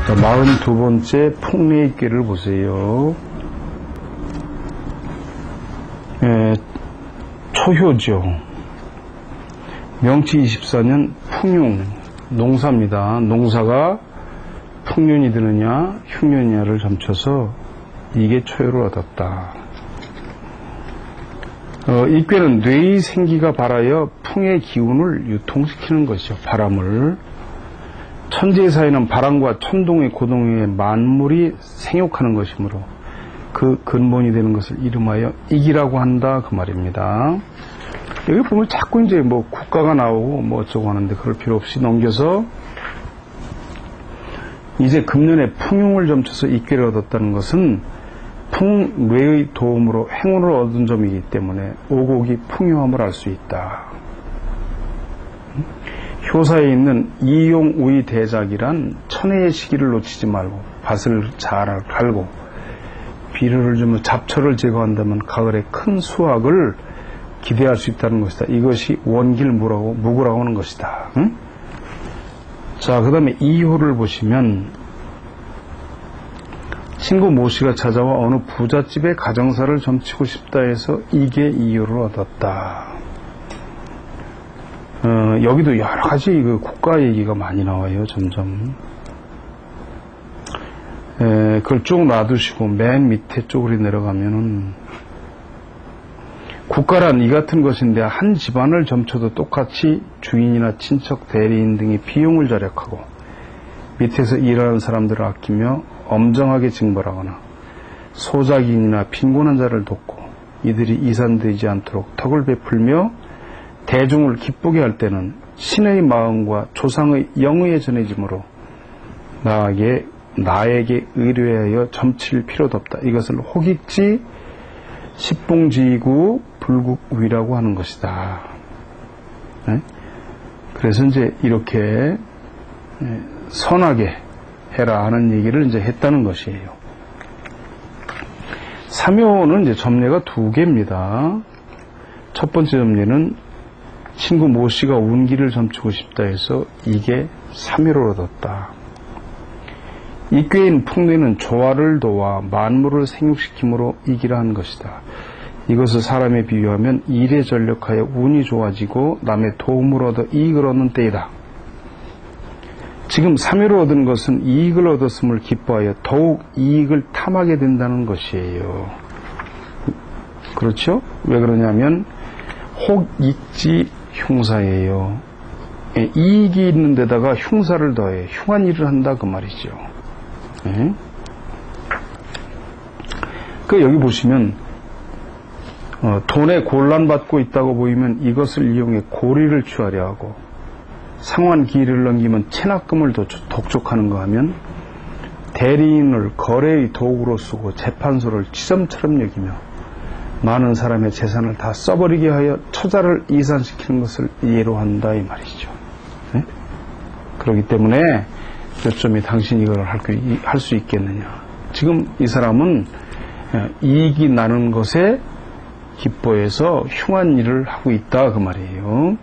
자, 42번째 풍례익괴를 보세요. 초효죠. 명치 24년 풍흉, 농사입니다. 농사가 풍년이 드느냐 흉년이냐를 점쳐서 이게 초효를 얻었다. 익괴는 뇌의 생기가 발하여 풍의 기운을 유통시키는 것이죠. 바람을. 천재사에는 바람과 천둥의 고동에 만물이 생육하는 것이므로 그 근본이 되는 것을 이름하여 익이라고 한다 그 말입니다. 여기 보면 자꾸 이제 뭐 국가가 나오고 뭐 어쩌고 하는데 그럴 필요 없이 넘겨서 이제 금년에 풍흉을 점쳐서 익괴를 얻었다는 것은 풍뇌의 도움으로 행운을 얻은 점이기 때문에 오곡이 풍요함을 알 수 있다. 효사에 있는 이용우의 대작이란 천혜의 시기를 놓치지 말고 밭을 잘 갈고 비료를 주면 잡초를 제거한다면 가을에 큰 수확을 기대할 수 있다는 것이다. 이것이 원길무구라고 하는 것이다. 응? 자, 그 다음에 2호를 보시면 친구 모씨가 찾아와 어느 부잣집의 가정사를 점치고 싶다 해서 이게 2호를 얻었다. 여기도 여러 가지 그 국가 얘기가 많이 나와요, 점점. 그걸 쭉 놔두시고 맨 밑에 쪽으로 내려가면은 국가란 이 같은 것인데 한 집안을 점쳐도 똑같이 주인이나 친척, 대리인 등이 비용을 절약하고 밑에서 일하는 사람들을 아끼며 엄정하게 징벌하거나 소작인이나 빈곤한 자를 돕고 이들이 이산되지 않도록 덕을 베풀며 대중을 기쁘게 할 때는 신의 마음과 조상의 영의에 전해지므로 나에게 의뢰하여 점칠 필요도 없다. 이것을 혹익지 십봉지구 불국위라고 하는 것이다. 네? 그래서 이제 이렇게 선하게 해라 하는 얘기를 이제 했다는 것이에요. 3호는 이제 점례가 2개입니다. 첫 번째 점례는 친구 모씨가 운기를 점치고 싶다 해서 이게 3회를 얻었다. 익괴인 풍뇌는 조화를 도와 만물을 생육시킴으로 이기라 한 것이다. 이것을 사람에 비유하면 일에 전력하여 운이 좋아지고 남의 도움을 얻어 이익을 얻는 때이다. 지금 3회를 얻은 것은 이익을 얻었음을 기뻐하여 더욱 이익을 탐하게 된다는 것이에요. 그렇죠? 왜 그러냐면 혹익지 흉사예요. 이익이 있는 데다가 흉사를 더해 흉한 일을 한다 그 말이죠. 그 여기 보시면 돈에 곤란받고 있다고 보이면 이것을 이용해 고리를 취하려 하고 상환 기일을 넘기면 체납금을 독촉하는 거 하면 대리인을 거래의 도구로 쓰고 재판소를 지점처럼 여기며 많은 사람의 재산을 다 써버리게 하여 처자를 이산시키는 것을 예로 한다 이 말이죠. 네? 그렇기 때문에 몇 점이 당신 이걸 할 수 있겠느냐. 지금 이 사람은 이익이 나는 것에 기뻐해서 흉한 일을 하고 있다 그 말이에요.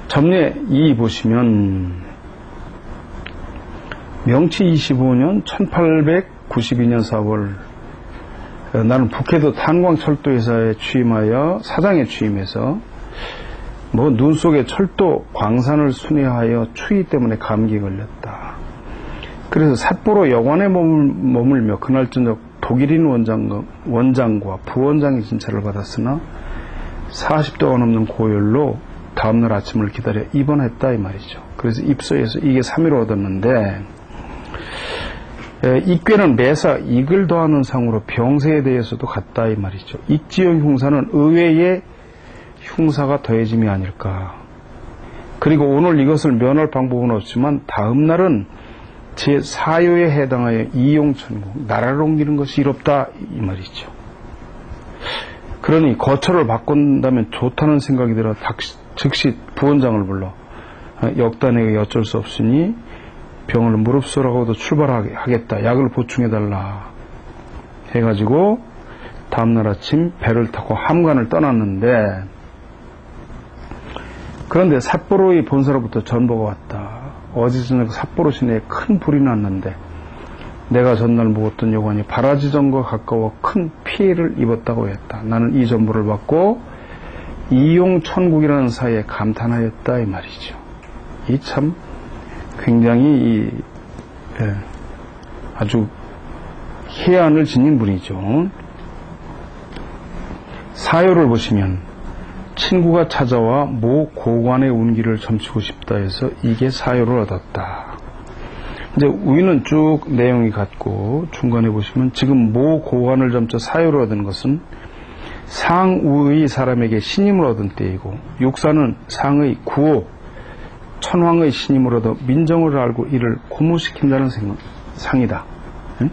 점례 2 보시면 명치 25년 1892년 4월 나는 북해도 탄광철도회사에 취임하여 사장에 취임해서 눈 속에 철도 광산을 순회하여 추위 때문에 감기에 걸렸다. 그래서 삿포로 여관에 머물며 그날 저녁 독일인 원장과 부원장의 진찰을 받았으나 40도가 넘는 고열로 다음날 아침을 기다려 입원했다 이 말이죠. 그래서 입소해서 이게 3위를 얻었는데 익괴는 매사 익을 더하는 상으로 병세에 대해서도 같다 이 말이죠. 익지형 흉사는 의외의 흉사가 더해짐이 아닐까. 그리고 오늘 이것을 면할 방법은 없지만 다음 날은 제4요에 해당하여 이용천국 나라를 옮기는 것이 이롭다 이 말이죠. 그러니 거처를 바꾼다면 좋다는 생각이 들어 즉시 부원장을 불러 역단에게 어쩔 수 없으니 병을 무릅쓰라고도 출발하겠다. 약을 보충해달라 해가지고 다음날 아침 배를 타고 함관을 떠났는데 그런데 삿포로의 본사로부터 전보가 왔다. 어제 저녁 삿포로 시내에 큰 불이 났는데 내가 전날 묵었던 여관이 바라지점과 가까워 큰 피해를 입었다고 했다. 나는 이 전보를 받고 이용천국이라는 사이에 감탄하였다 이 말이죠. 이 참 굉장히 아주 해안을 지닌 분이죠. 사요를 보시면 친구가 찾아와 모 고관의 운기를 점치고 싶다 해서 이게 사요를 얻었다. 이제 위는 쭉 내용이 같고 중간에 보시면 지금 모 고관을 점쳐 사요를 얻은 것은 상우의 사람에게 신임을 얻은 때이고 육사는 상의 구호 천황의 신임을 얻어 민정을 알고 이를 고무시킨다는 상이다. 응?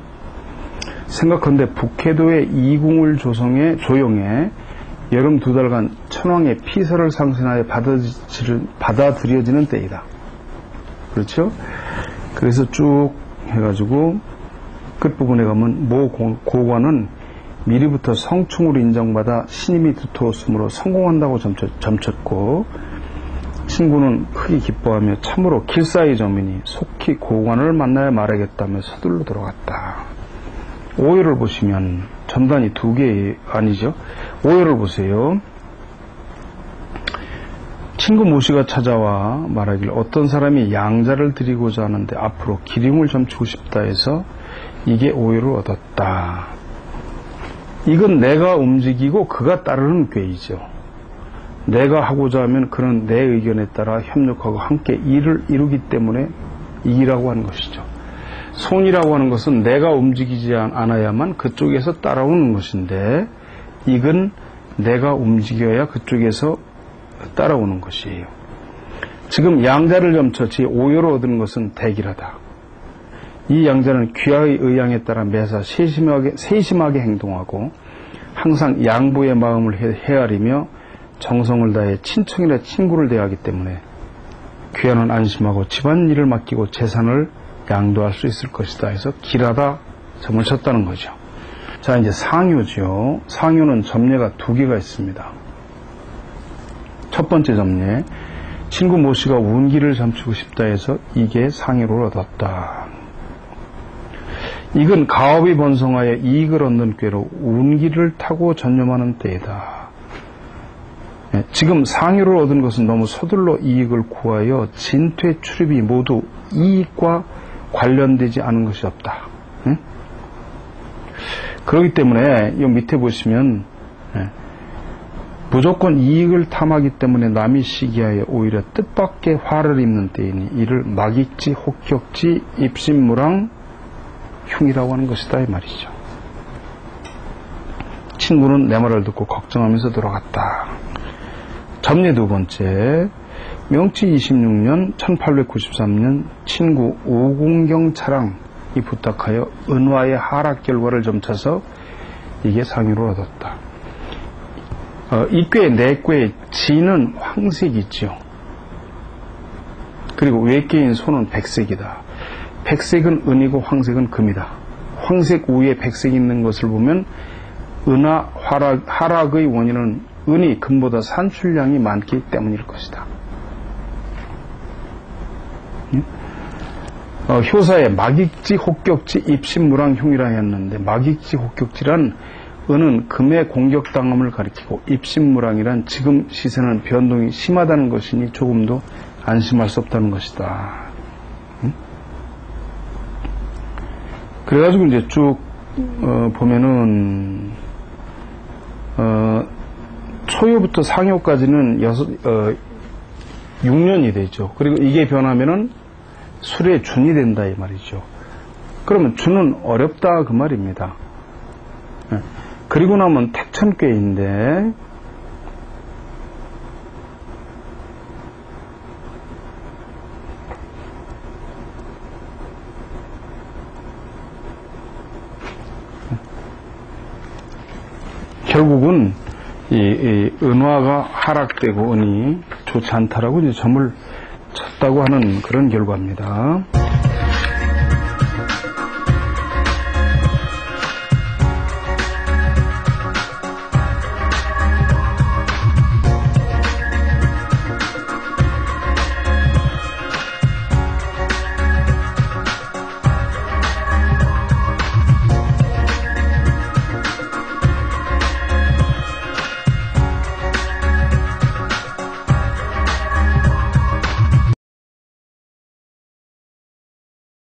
생각컨대 북해도의 이궁을 조용해 여름 2달간 천황의 피서를 상신하여 받아들여지는 때이다. 그렇죠? 그래서 쭉 해가지고 끝부분에 가면 모 고관은 미리부터 성충으로 인정받아 신임이 두터웠으므로 성공한다고 점쳤고 친구는 크게 기뻐하며 참으로 길사의 점이니 속히 고관을 만나야 말하겠다며 서둘러 들어갔다. 오요를 보시면 전단이 2개 아니죠. 오요를 보세요. 친구 모씨가 찾아와 말하길 어떤 사람이 양자를 드리고자 하는데 앞으로 기림을 점치고 싶다 해서 이게 오요를 얻었다. 이건 내가 움직이고 그가 따르는 꾀이죠. 내가 하고자 하면 그는 내 의견에 따라 협력하고 함께 일을 이루기 때문에 이라고 하는 것이죠. 손이라고 하는 것은 내가 움직이지 않아야만 그쪽에서 따라오는 것인데 이건 내가 움직여야 그쪽에서 따라오는 것이에요. 지금 양자를 점쳐 지 오요를 얻은 것은 대기라다. 이 양자는 귀하의 의향에 따라 매사 세심하게 행동하고 항상 양보의 마음을 헤아리며 정성을 다해 친척이나 친구를 대하기 때문에 귀하는 안심하고 집안일을 맡기고 재산을 양도할 수 있을 것이다 해서 길하다 점을 쳤다는 거죠. 자, 이제 상요죠. 상요는 점례가 2개가 있습니다. 첫 번째 점례, 친구 모씨가 운기를 점치고 싶다 해서 이게 상요를 얻었다. 이건 가업이 번성하여 이익을 얻는 꾀로 운기를 타고 전념하는 때이다. 지금 상요를 얻은 것은 너무 서둘러 이익을 구하여 진퇴 출입이 모두 이익과 관련되지 않은 것이 없다. 그렇기 때문에 이 밑에 보시면 무조건 이익을 탐하기 때문에 남이 시기하여 오히려 뜻밖의 화를 입는 때이니 이를 막익지 혹격지 입신무랑 흉이라고 하는 것이다 이 말이죠. 친구는 내 말을 듣고 걱정하면서 들어갔다. 점례 2번째, 명치 26년 1893년 친구 오공경 차랑이 부탁하여 은화의 하락 결과를 점쳐서 이게 상유를 얻었다. 이 꾀, 내 꾀의 지는 황색이죠. 그리고 외께인 소는 백색이다. 백색은 은이고 황색은 금이다. 황색 위에 백색이 있는 것을 보면 은화 하락의 원인은 은이 금보다 산출량이 많기 때문일 것이다. 효사에 막익지 혹격지 입신무랑흉이라 했는데 막익지 혹격지란 은은 금의 공격당함을 가리키고 입신무랑이란 지금 시세는 변동이 심하다는 것이니 조금도 안심할 수 없다는 것이다. 그래가지고 이제 쭉 보면은 초요부터 상요까지는 6년이 되죠. 그리고 이게 변하면은 술의 준이 된다 이 말이죠. 그러면 준은 어렵다 그 말입니다. 그리고 나면 택천꾀인데 결국은 이 은화가 하락되고 은이 좋지 않다라고 이제 점을 쳤다고 하는 그런 결과입니다.